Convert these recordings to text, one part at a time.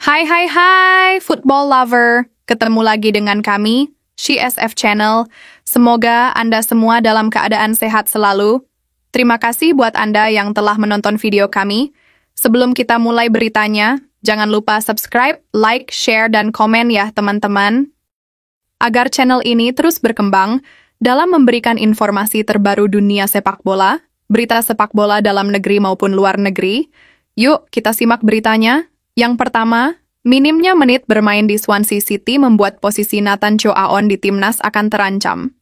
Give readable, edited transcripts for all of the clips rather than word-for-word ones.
Hai, football lover. Ketemu lagi dengan kami, CSF Channel. Semoga Anda semua dalam keadaan sehat selalu. Terima kasih buat Anda yang telah menonton video kami. Sebelum kita mulai beritanya, jangan lupa subscribe, like, share, dan komen ya teman-teman. Agar channel ini terus berkembang dalam memberikan informasi terbaru dunia sepak bola, berita sepak bola dalam negeri maupun luar negeri. Yuk, kita simak beritanya. Yang pertama, minimnya menit bermain di Swansea City membuat posisi Nathan Chow Aon di timnas akan terancam.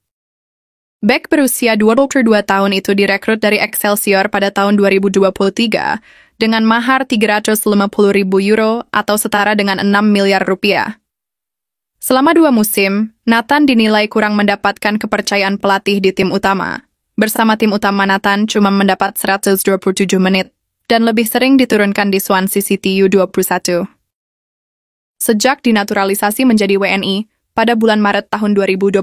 Bek berusia 22 tahun itu direkrut dari Excelsior pada tahun 2023 dengan mahar 350.000 euro atau setara dengan 6 miliar rupiah. Selama 2 musim, Nathan dinilai kurang mendapatkan kepercayaan pelatih di tim utama. Bersama tim utama, Nathan cuma mendapat 127 menit dan lebih sering diturunkan di Swansea City U21. Sejak dinaturalisasi menjadi WNI pada bulan Maret tahun 2024.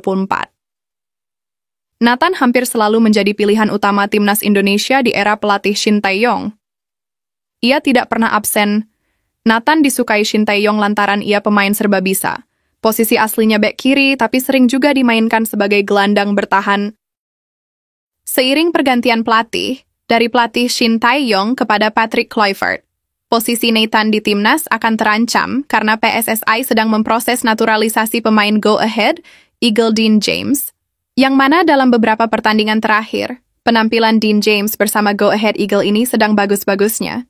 Nathan hampir selalu menjadi pilihan utama timnas Indonesia di era pelatih Shin Tae-yong. Ia tidak pernah absen. Nathan disukai Shin Tae-yong lantaran ia pemain serba bisa. Posisi aslinya bek kiri, tapi sering juga dimainkan sebagai gelandang bertahan. Seiring pergantian pelatih, dari pelatih Shin Tae-yong kepada Patrick Kluivert, posisi Nathan di timnas akan terancam karena PSSI sedang memproses naturalisasi pemain Go Ahead, Eagle Dean James, yang mana dalam beberapa pertandingan terakhir, penampilan Dean James bersama Go Ahead Eagle ini sedang bagus-bagusnya.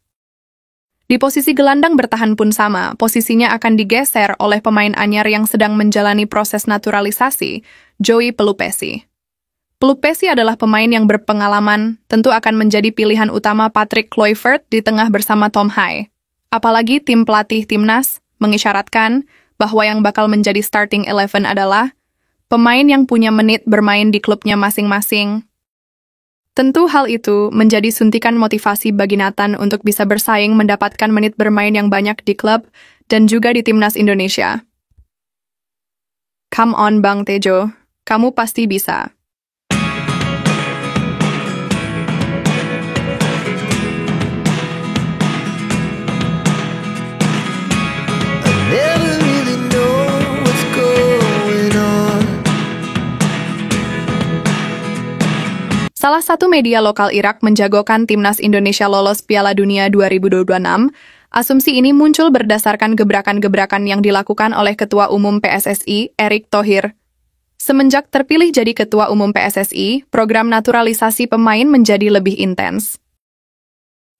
Di posisi gelandang bertahan pun sama, posisinya akan digeser oleh pemain anyar yang sedang menjalani proses naturalisasi, Joey Pelupessy. Pelupessy adalah pemain yang berpengalaman, tentu akan menjadi pilihan utama Patrick Kluivert di tengah bersama Tom Hai. Apalagi tim pelatih timnas mengisyaratkan bahwa yang bakal menjadi starting 11 adalah pemain yang punya menit bermain di klubnya masing-masing. Tentu hal itu menjadi suntikan motivasi bagi Nathan untuk bisa bersaing mendapatkan menit bermain yang banyak di klub dan juga di timnas Indonesia. Come on Bang Tejo, kamu pasti bisa. Salah satu media lokal Irak menjagokan timnas Indonesia lolos Piala Dunia 2026. Asumsi ini muncul berdasarkan gebrakan-gebrakan yang dilakukan oleh Ketua Umum PSSI, Erick Thohir. Semenjak terpilih jadi Ketua Umum PSSI, program naturalisasi pemain menjadi lebih intens.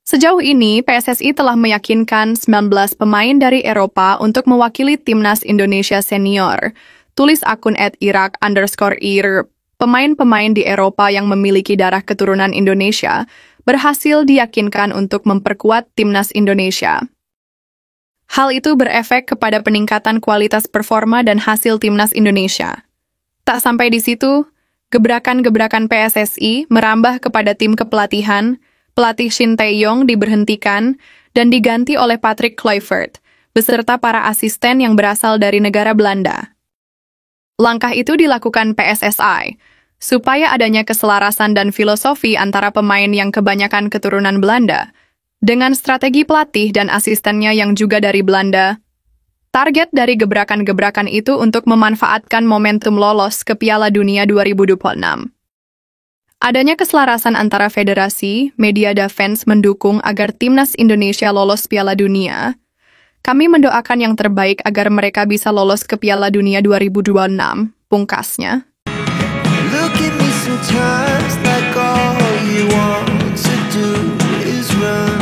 Sejauh ini, PSSI telah meyakinkan 19 pemain dari Eropa untuk mewakili timnas Indonesia senior. Tulis akun @Irak_Ir. Pemain-pemain di Eropa yang memiliki darah keturunan Indonesia berhasil diyakinkan untuk memperkuat timnas Indonesia. Hal itu berefek kepada peningkatan kualitas performa dan hasil timnas Indonesia. Tak sampai di situ, gebrakan-gebrakan PSSI merambah kepada tim kepelatihan, pelatih Shin Tae-yong diberhentikan dan diganti oleh Patrick Kluivert, beserta para asisten yang berasal dari negara Belanda. Langkah itu dilakukan PSSI, supaya adanya keselarasan dan filosofi antara pemain yang kebanyakan keturunan Belanda, dengan strategi pelatih dan asistennya yang juga dari Belanda. Target dari gebrakan-gebrakan itu untuk memanfaatkan momentum lolos ke Piala Dunia 2026. Adanya keselarasan antara federasi, media dan fans mendukung agar timnas Indonesia lolos Piala Dunia. Kami mendoakan yang terbaik agar mereka bisa lolos ke Piala Dunia 2026, pungkasnya. Look at me sometimes like all you want to do is run.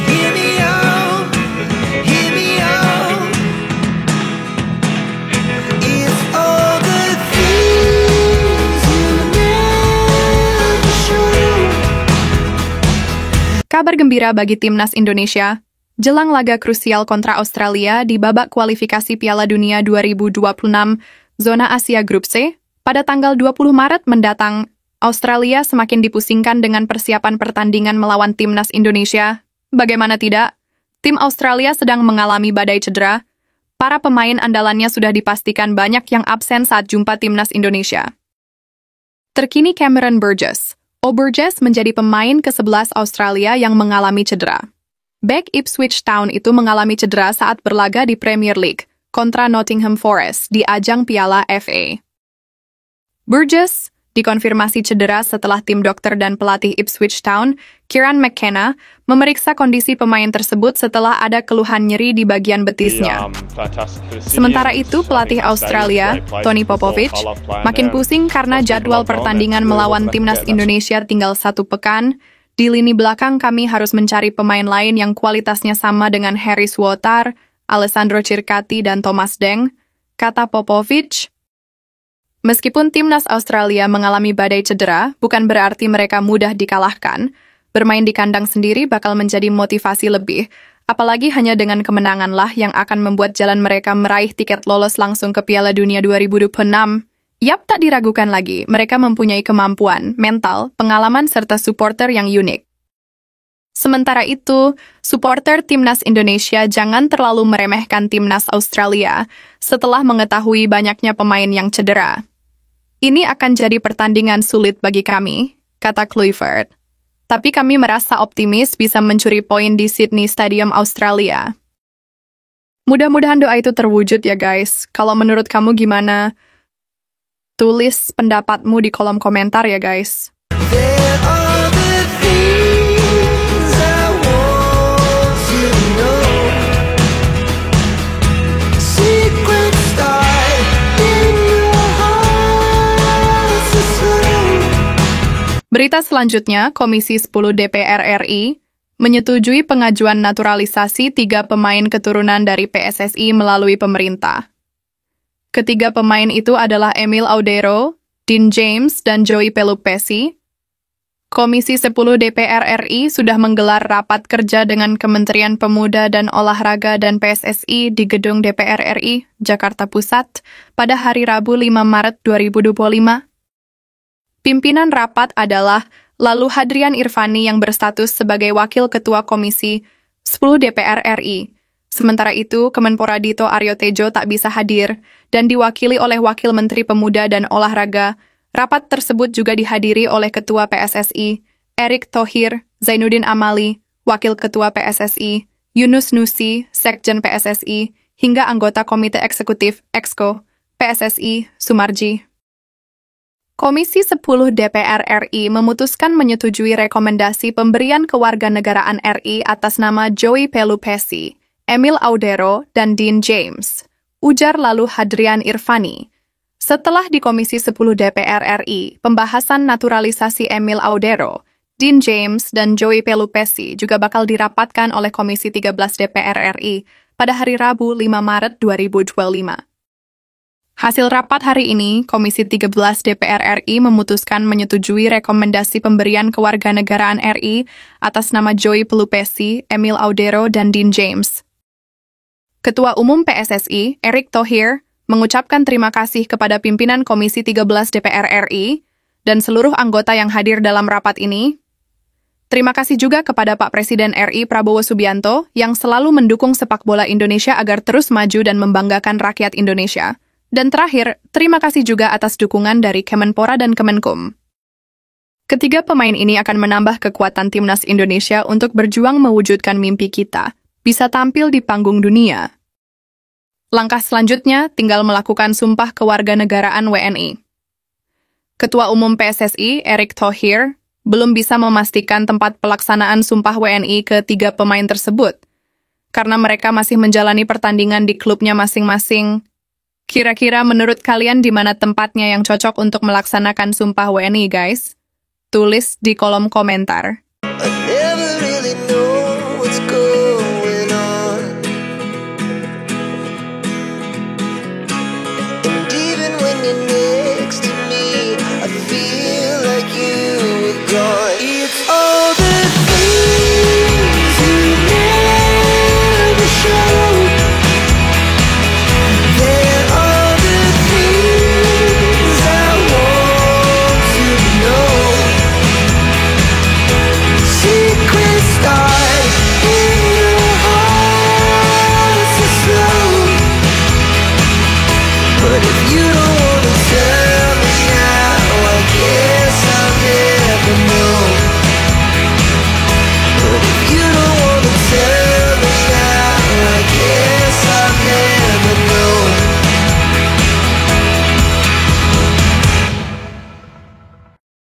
Hear me out, hear me out. It's all the things you never show. Kabar gembira bagi timnas Indonesia. Jelang laga krusial kontra Australia di babak kualifikasi Piala Dunia 2026 Zona Asia Grup C, pada tanggal 20 Maret mendatang, Australia semakin dipusingkan dengan persiapan pertandingan melawan timnas Indonesia. Bagaimana tidak? Tim Australia sedang mengalami badai cedera. Para pemain andalannya sudah dipastikan banyak yang absen saat jumpa timnas Indonesia. Terkini Cameron Burgess. Burgess menjadi pemain ke-11 Australia yang mengalami cedera. Bek Ipswich Town itu mengalami cedera saat berlaga di Premier League kontra Nottingham Forest di ajang Piala FA. Burgess dikonfirmasi cedera setelah tim dokter dan pelatih Ipswich Town, Kieran McKenna, memeriksa kondisi pemain tersebut setelah ada keluhan nyeri di bagian betisnya. Sementara itu, pelatih Australia, Tony Popovic, makin pusing karena jadwal pertandingan melawan timnas Indonesia tinggal 1 pekan. Di lini belakang kami harus mencari pemain lain yang kualitasnya sama dengan Harris Wotar, Alessandro Circati, dan Thomas Deng, kata Popovic. Meskipun timnas Australia mengalami badai cedera, bukan berarti mereka mudah dikalahkan. Bermain di kandang sendiri bakal menjadi motivasi lebih, apalagi hanya dengan kemenanganlah yang akan membuat jalan mereka meraih tiket lolos langsung ke Piala Dunia 2026. Yap, tak diragukan lagi, mereka mempunyai kemampuan, mental, pengalaman, serta supporter yang unik. Sementara itu, supporter timnas Indonesia jangan terlalu meremehkan timnas Australia setelah mengetahui banyaknya pemain yang cedera. Ini akan jadi pertandingan sulit bagi kami, kata Kluivert. Tapi kami merasa optimis bisa mencuri poin di Sydney Stadium, Australia. Mudah-mudahan doa itu terwujud ya guys. Kalau menurut kamu gimana? Tulis pendapatmu di kolom komentar ya guys. Berita selanjutnya, Komisi 10 DPR RI menyetujui pengajuan naturalisasi 3 pemain keturunan dari PSSI melalui pemerintah. Ketiga pemain itu adalah Emil Audero, Dean James, dan Joey Pelupessy. Komisi 10 DPR RI sudah menggelar rapat kerja dengan Kementerian Pemuda dan Olahraga dan PSSI di Gedung DPR RI, Jakarta Pusat, pada hari Rabu 5 Maret 2025. Pimpinan rapat adalah Lalu Hadrian Irvani yang berstatus sebagai Wakil Ketua Komisi 10 DPR RI. Sementara itu, Kemenpora Dito Aryo Tejo tak bisa hadir dan diwakili oleh Wakil Menteri Pemuda dan Olahraga. Rapat tersebut juga dihadiri oleh Ketua PSSI, Erick Thohir, Zainuddin Amali, Wakil Ketua PSSI, Yunus Nusi, Sekjen PSSI, hingga anggota Komite Eksekutif (EXCO) PSSI, Sumarji. Komisi 10 DPR RI memutuskan menyetujui rekomendasi pemberian kewarganegaraan RI atas nama Joey Pelupessy, Emil Audero, dan Dean James, ujar Lalu Hadrian Irvani. Setelah di Komisi 10 DPR RI, pembahasan naturalisasi Emil Audero, Dean James, dan Joey Pelupessy juga bakal dirapatkan oleh Komisi 13 DPR RI pada hari Rabu 5 Maret 2025. Hasil rapat hari ini, Komisi 13 DPR RI memutuskan menyetujui rekomendasi pemberian kewarganegaraan RI atas nama Joey Pelupessy, Emil Audero, dan Dean James. Ketua Umum PSSI, Erick Thohir, mengucapkan terima kasih kepada pimpinan Komisi 13 DPR RI dan seluruh anggota yang hadir dalam rapat ini. Terima kasih juga kepada Pak Presiden RI Prabowo Subianto yang selalu mendukung sepak bola Indonesia agar terus maju dan membanggakan rakyat Indonesia. Dan terakhir, terima kasih juga atas dukungan dari Kemenpora dan Kemenkum. Ketiga pemain ini akan menambah kekuatan timnas Indonesia untuk berjuang mewujudkan mimpi kita, bisa tampil di panggung dunia. Langkah selanjutnya tinggal melakukan sumpah kewarganegaraan WNI. Ketua Umum PSSI, Erick Thohir, belum bisa memastikan tempat pelaksanaan sumpah WNI ke 3 pemain tersebut, karena mereka masih menjalani pertandingan di klubnya masing-masing. Kira-kira menurut kalian di mana tempatnya yang cocok untuk melaksanakan sumpah WNI, guys? Tulis di kolom komentar.